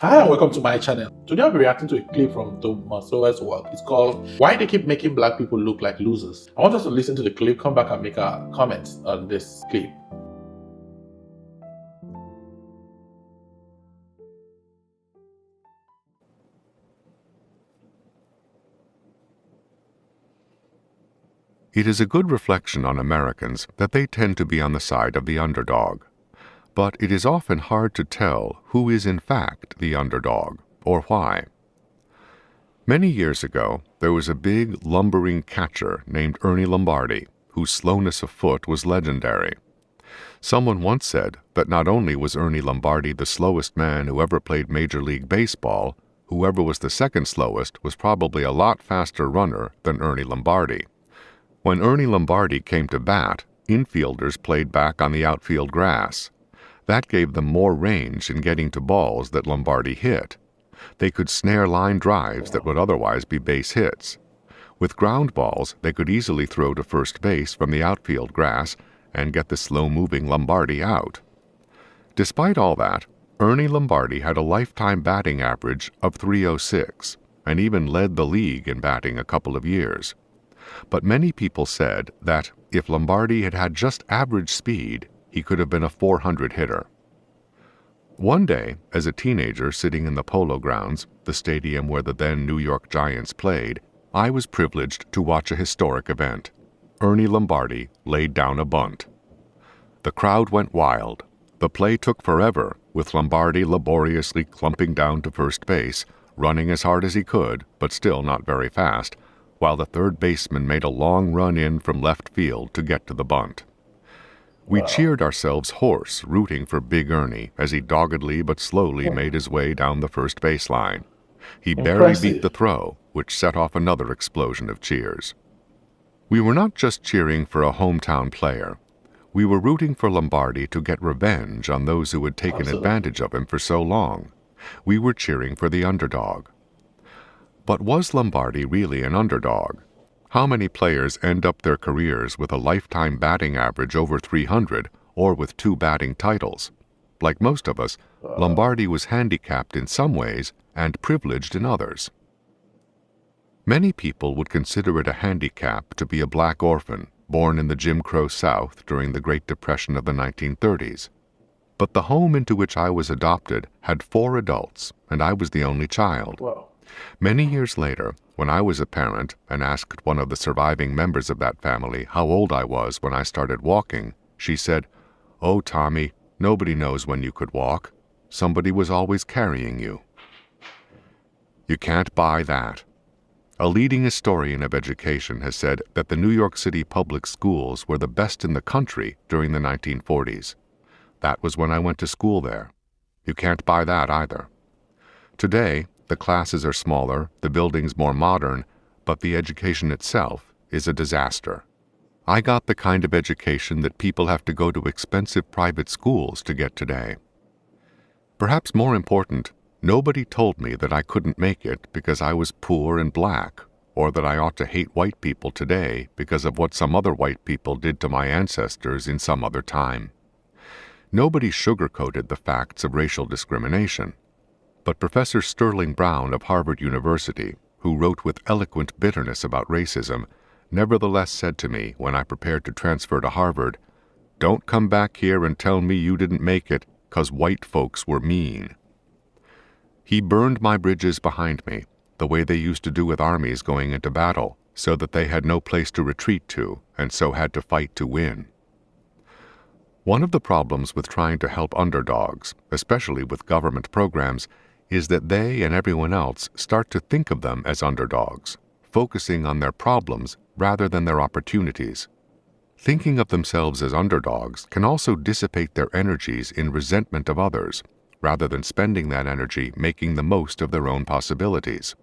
Hi and welcome to my channel. Today I'll be reacting to a clip from Sowell's work. It's called Why They Keep Making Black People Look Like Losers. I want us to listen to the clip, come back and make our comments on this clip. It is a good reflection on Americans that they tend to be on the side of the underdog. But it is often hard to tell who is in fact the underdog, or why. Many years ago, there was a big, lumbering catcher named Ernie Lombardi, whose slowness of foot was legendary. Someone once said that not only was Ernie Lombardi the slowest man who ever played Major League Baseball, whoever was the second slowest was probably a lot faster runner than Ernie Lombardi. When Ernie Lombardi came to bat, infielders played back on the outfield grass. That gave them more range in getting to balls that Lombardi hit. They could snare line drives that would otherwise be base hits. With ground balls, they could easily throw to first base from the outfield grass and get the slow-moving Lombardi out. Despite all that, Ernie Lombardi had a lifetime batting average of .306 and even led the league in batting a couple of years. But many people said that if Lombardi had had just average speed, he could have been a .400 hitter. One day, as a teenager sitting in the Polo Grounds, the stadium where the then New York Giants played, I was privileged to watch a historic event. Ernie Lombardi laid down a bunt. The crowd went wild. The play took forever, with Lombardi laboriously clumping down to first base, running as hard as he could, but still not very fast, while the third baseman made a long run in from left field to get to the bunt. We cheered ourselves hoarse, rooting for Big Ernie as he doggedly but slowly made his way down the first baseline. He barely beat the throw, which set off another explosion of cheers. We were not just cheering for a hometown player. We were rooting for Lombardi to get revenge on those who had taken advantage of him for so long. We were cheering for the underdog. But was Lombardi really an underdog? How many players end up their careers with a lifetime batting average over .300 or with 2 batting titles? Like most of us, Lombardi was handicapped in some ways and privileged in others. Many people would consider it a handicap to be a black orphan born in the Jim Crow South during the Great Depression of the 1930s. But the home into which I was adopted had 4 adults, and I was the only child. Many years later, when I was a parent and asked one of the surviving members of that family how old I was when I started walking, she said, "Oh, Tommy, nobody knows when you could walk. Somebody was always carrying you." You can't buy that. A leading historian of education has said that the New York City public schools were the best in the country during the 1940s. That was when I went to school there. You can't buy that either. Today, the classes are smaller, the buildings more modern, but the education itself is a disaster. I got the kind of education that people have to go to expensive private schools to get today. Perhaps more important, nobody told me that I couldn't make it because I was poor and black, or that I ought to hate white people today because of what some other white people did to my ancestors in some other time. Nobody sugarcoated the facts of racial discrimination. But Professor Sterling Brown of Harvard University, who wrote with eloquent bitterness about racism, nevertheless said to me when I prepared to transfer to Harvard, "Don't come back here and tell me you didn't make it 'cause white folks were mean." He burned my bridges behind me, the way they used to do with armies going into battle, so that they had no place to retreat to, and so had to fight to win. One of the problems with trying to help underdogs, especially with government programs, is that they and everyone else start to think of them as underdogs, focusing on their problems rather than their opportunities. Thinking of themselves as underdogs can also dissipate their energies in resentment of others, rather than spending that energy making the most of their own possibilities.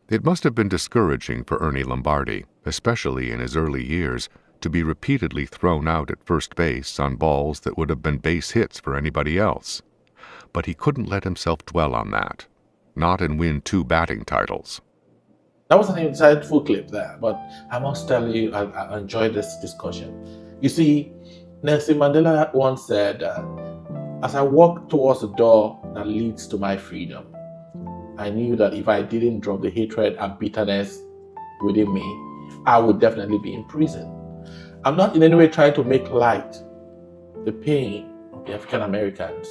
It must have been discouraging for Ernie Lombardi, especially in his early years, to be repeatedly thrown out at first base on balls that would have been base hits for anybody else. But he couldn't let himself dwell on that, not and win 2 batting titles. That was an insightful clip there, but I must tell you, I enjoyed this discussion. You see, Nelson Mandela once said, As I walked towards the door that leads to my freedom, I knew that if I didn't drop the hatred and bitterness within me, I would definitely be in prison. I'm not in any way trying to make light the pain of the African Americans.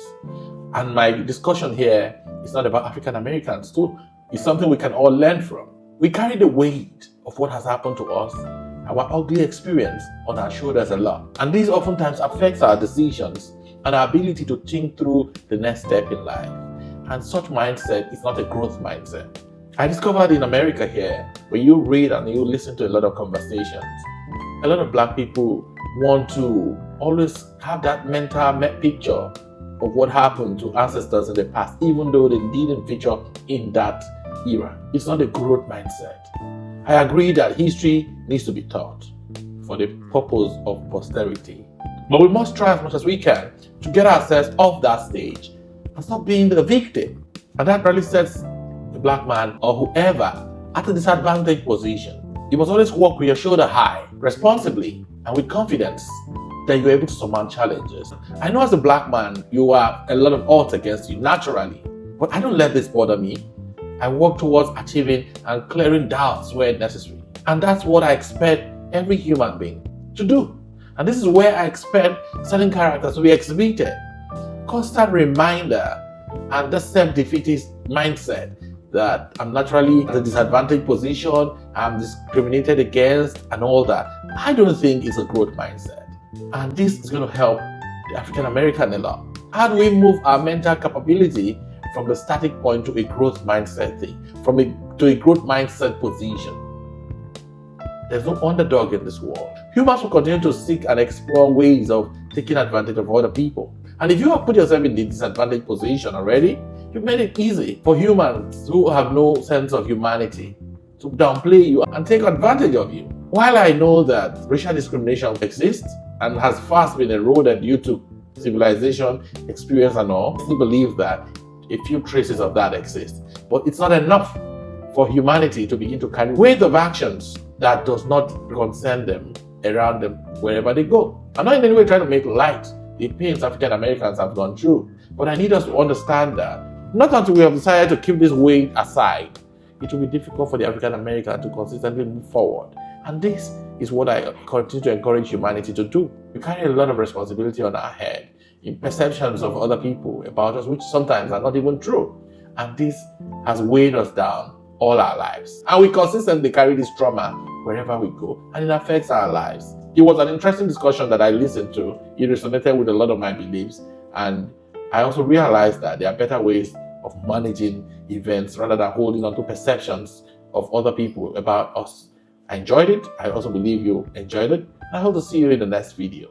And my discussion here is not about African Americans too. It's something we can all learn from. We carry the weight of what has happened to us, our ugly experience, on our shoulders a lot. And this oftentimes affects our decisions and our ability to think through the next step in life. And such mindset is not a growth mindset. I discovered in America here, when you read and you listen to a lot of conversations, a lot of black people want to always have that mental picture of what happened to ancestors in the past, even though they didn't feature in that era. It's not a growth mindset. I agree that history needs to be taught for the purpose of posterity. But we must try as much as we can to get ourselves off that stage and stop being the victim. And that really sets the black man or whoever at a disadvantaged position. You must always walk with your shoulder high, responsibly, and with confidence that you're able to surmount challenges. I know as a black man, you have a lot of odds against you naturally, but I don't let this bother me. I work towards achieving and clearing doubts where necessary. And that's what I expect every human being to do. And this is where I expect certain characters to be exhibited. Constant reminder and the self-defeatist mindset that I'm naturally at a disadvantaged position, I'm discriminated against and all that. I don't think it's a growth mindset. And this is going to help the African American a lot. How do we move our mental capability from the static point to a growth mindset thing, to a growth mindset position? There's no underdog in this world. Humans will continue to seek and explore ways of taking advantage of other people. And if you have put yourself in the disadvantaged position already, you've made it easy for humans who have no sense of humanity to downplay you and take advantage of you. While I know that racial discrimination exists and has fast been eroded due to civilization, experience and all, I still believe that a few traces of that exist. But it's not enough for humanity to begin to carry weight of actions that does not concern them, around them, wherever they go. I'm not in any way trying to make light the pains African Americans have gone through, but I need us to understand that not until we have decided to keep this weight aside, it will be difficult for the African American to consistently move forward. And this is what I continue to encourage humanity to do. We carry a lot of responsibility on our head in perceptions of other people about us, which sometimes are not even true. And this has weighed us down all our lives. And we consistently carry this trauma wherever we go, and it affects our lives. It was an interesting discussion that I listened to. It resonated with a lot of my beliefs, and I also realized that there are better ways of managing events rather than holding on to perceptions of other people about us. I enjoyed it. I also believe you enjoyed it. I hope to see you in the next video.